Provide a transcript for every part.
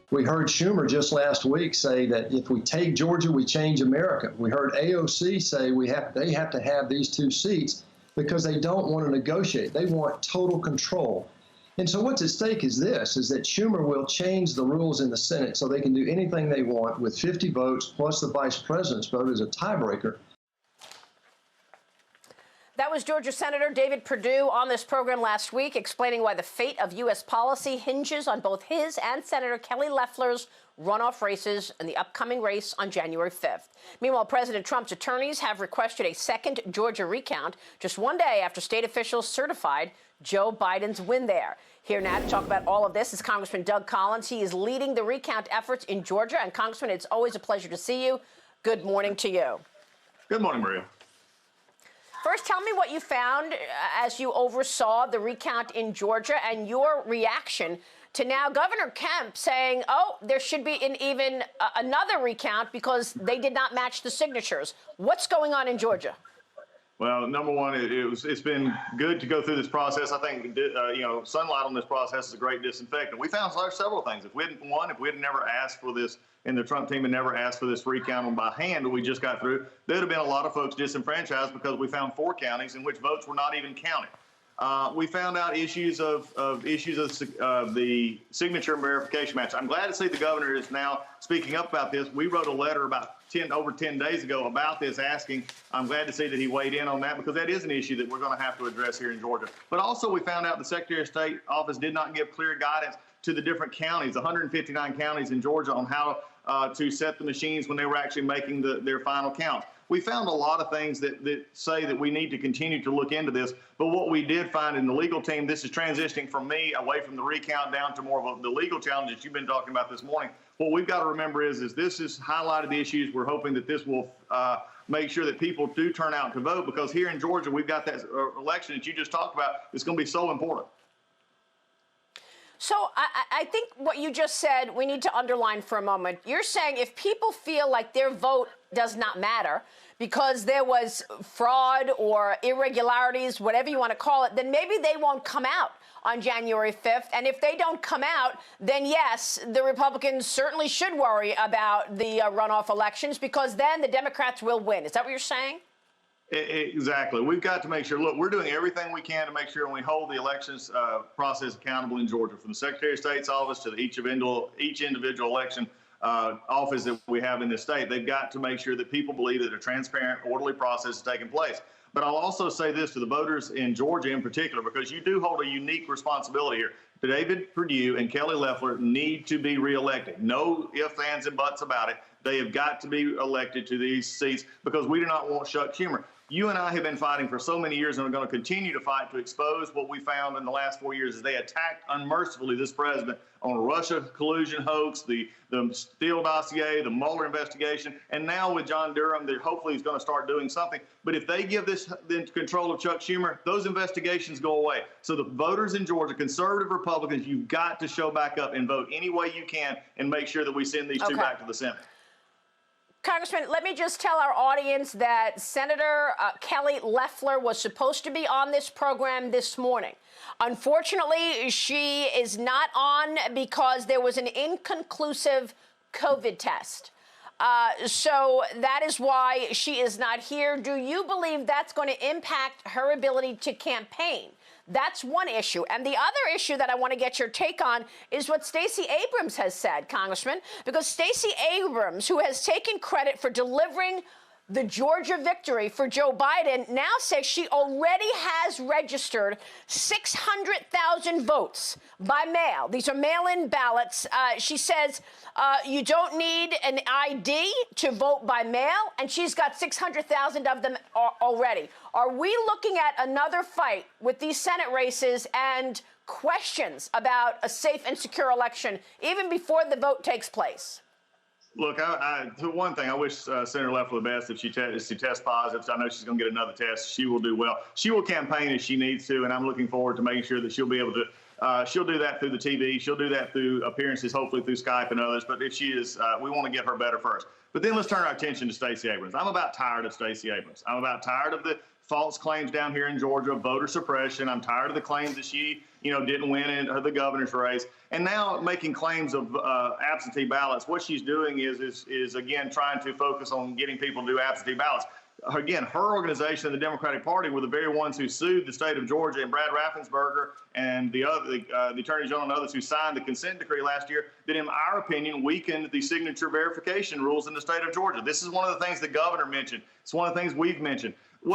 We heard Schumer just last week say that if we take Georgia, we change America. We heard AOC say they have to have these 2 seats because they don't want to negotiate. They want total control. And so what's at stake is this, is that Schumer will change the rules in the Senate so they can do anything they want with 50 votes plus the vice president's vote as a tiebreaker. That was Georgia Senator David Perdue on this program last week, explaining why the fate of U.S. policy hinges on both his and Senator Kelly Loeffler's runoff races in the upcoming race on January 5th. Meanwhile, President Trump's attorneys have requested a second Georgia recount just one day after state officials certified Joe Biden's win there. Here now to talk about all of this is Congressman Doug Collins. He is leading the recount efforts in Georgia. And Congressman, it's always a pleasure to see you. Good morning to you. Good morning, Maria. First, tell me what you found as you oversaw the recount in Georgia and your reaction to now Governor Kemp saying, oh, there should be another recount because they did not match the signatures. What's going on in Georgia? Well, number one, it's been good to go through this process. I think, sunlight on this process is a great disinfectant. We found several things. If we had never asked for this, and the Trump team had never asked for this recount by hand that we just got through, there'd have been a lot of folks disenfranchised because we found 4 counties in which votes were not even counted. We found out issues of the signature and verification match. I'm glad to see the governor is now speaking up about this. We wrote a letter about over 10 days ago about this, asking. I'm glad to see that he weighed in on that because that is an issue that we're going to have to address here in Georgia. But also we found out the Secretary of State office did not give clear guidance to the different counties, 159 counties in Georgia, on how to set the machines when they were actually making their final count. We found a lot of things that say that we need to continue to look into this. But what we did find in the legal team, this is transitioning from me away from the recount down to more of the legal challenges you've been talking about this morning. What we've got to remember is this has highlighted the issues. We're hoping that this will make sure that people do turn out to vote, because here in Georgia, we've got that election that you just talked about. It's going to be so important. So I think what you just said, we need to underline for a moment. You're saying if people feel like their vote does not matter because there was fraud or irregularities, whatever you want to call it, then maybe they won't come out on January 5th. And if they don't come out, then yes, the Republicans certainly should worry about the runoff elections, because then the Democrats will win. Is that what you're saying? Exactly. We've got to make sure, look, we're doing everything we can to make sure we hold the elections process accountable in Georgia, from the Secretary of State's office to each individual election office that we have in this state. They've got to make sure that people believe that a transparent, orderly process is taking place. But I'll also say this to the voters in Georgia in particular, because you do hold a unique responsibility here. David Perdue and Kelly Loeffler need to be reelected. No ifs, ands, and buts about it. They have got to be elected to these seats because we do not want Chuck Schumer. You and I have been fighting for so many years and are going to continue to fight to expose what we found in the last 4 years as they attacked unmercifully this president on a Russia collusion hoax, the Steele dossier, the Mueller investigation, and now with John Durham, that hopefully he's going to start doing something. But if they give this the control of Chuck Schumer, those investigations go away. So the voters in Georgia, conservative Republicans, you've got to show back up and vote any way you can and make sure that we send these two back to the Senate. Congressman, let me just tell our audience that Senator Kelly Loeffler was supposed to be on this program this morning. Unfortunately, she is not on because there was an inconclusive COVID test. So that is why she is not here. Do you believe that's going to impact her ability to campaign? That's one issue. And the other issue that I want to get your take on is what Stacey Abrams has said, Congressman, because Stacey Abrams, who has taken credit for delivering the Georgia victory for Joe Biden, now says she already has registered 600,000 votes by mail. These are mail-in ballots. She says you don't need an ID to vote by mail, and she's got 600,000 of them already. Are we looking at another fight with these Senate races and questions about a safe and secure election even before the vote takes place? Look, one thing, I wish Senator Loeffler the best if she tests positive. I know she's going to get another test. She will do well. She will campaign as she needs to, and I'm looking forward to making sure that she'll be able to. She'll do that through the TV. She'll do that through appearances, hopefully through Skype and others. But if she is, we want to get her better first. But then let's turn our attention to Stacey Abrams. I'm about tired of Stacey Abrams. I'm about tired of the false claims down here in Georgia, voter suppression. I'm tired of the claims that she, didn't win in the governor's race. And now making claims of absentee ballots. What she's doing is again, trying to focus on getting people to do absentee ballots. Again, her organization, the Democratic Party, were the very ones who sued the state of Georgia, and Brad Raffensperger and the Attorney General and others who signed the consent decree last year that, in our opinion, weakened the signature verification rules in the state of Georgia. This is one of the things the governor mentioned. It's one of the things we've mentioned.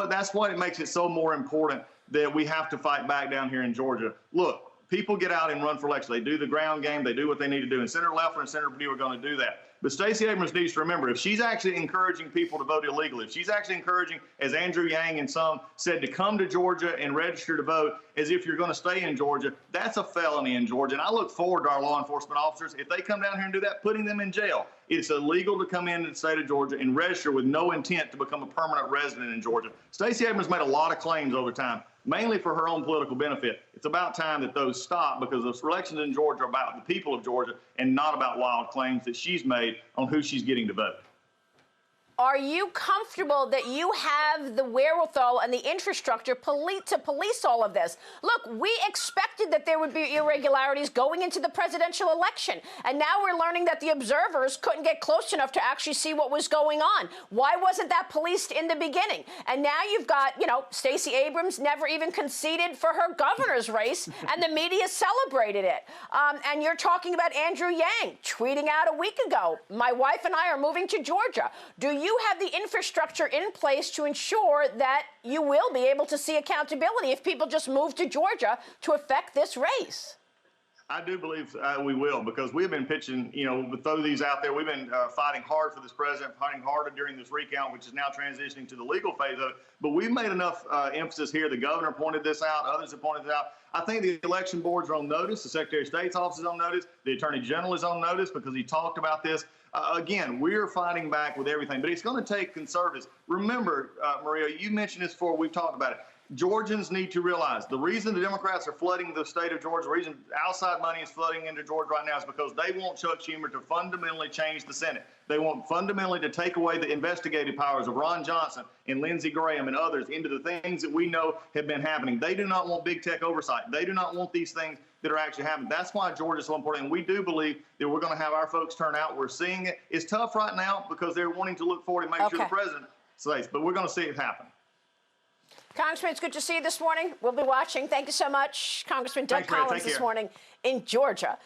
That's what it makes it so more important that we have to fight back down here in Georgia. Look, people get out and run for election. They do the ground game. They do what they need to do. And Senator Loeffler and Senator Perdue are going to do that. But Stacey Abrams needs to remember, if she's actually encouraging people to vote illegally, if she's actually encouraging, as Andrew Yang and some said, to come to Georgia and register to vote as if you're going to stay in Georgia, that's a felony in Georgia. And I look forward to our law enforcement officers, if they come down here and do that, putting them in jail. It's illegal to come into the state of Georgia and register with no intent to become a permanent resident in Georgia. Stacey Abrams made a lot of claims over time, mainly for her own political benefit. It's about time that those stop, because the elections in Georgia are about the people of Georgia and not about wild claims that she's made on who she's getting to vote. Are you comfortable that you have the wherewithal and the infrastructure to police all of this? Look, we expected that there would be irregularities going into the presidential election, and now we're learning that the observers couldn't get close enough to actually see what was going on. Why wasn't that policed in the beginning? And now you've got, Stacey Abrams never even conceded for her governor's race, and the media celebrated it. And you're talking about Andrew Yang tweeting out a week ago, "My wife and I are moving to Georgia." Do you have the infrastructure in place to ensure that you will be able to see accountability if people just move to Georgia to affect this race? I do believe we will, because we've been pitching, throw these out there. We've been fighting hard for this president, fighting harder during this recount, which is now transitioning to the legal phase of it. But we've made enough emphasis here. The governor pointed this out. Others have pointed it out. I think the election boards are on notice. The Secretary of State's office is on notice. The Attorney General is on notice because he talked about this. Again, we're fighting back with everything, but it's going to take conservatives. Remember, Maria, you mentioned this before. We've talked about it. Georgians need to realize the reason the Democrats are flooding the state of Georgia, the reason outside money is flooding into Georgia right now, is because they want Chuck Schumer to fundamentally change the Senate. They want fundamentally to take away the investigative powers of Ron Johnson and Lindsey Graham and others into the things that we know have been happening. They do not want big tech oversight. They do not want these things that are actually happening. That's why Georgia is so important. And we do believe that we're going to have our folks turn out. We're seeing it. It's tough right now because they're wanting to look forward and make sure the president stays. But we're going to see it happen. Congressman, it's good to see you this morning. We'll be watching. Thank you so much. Congressman Doug Collins this morning in Georgia.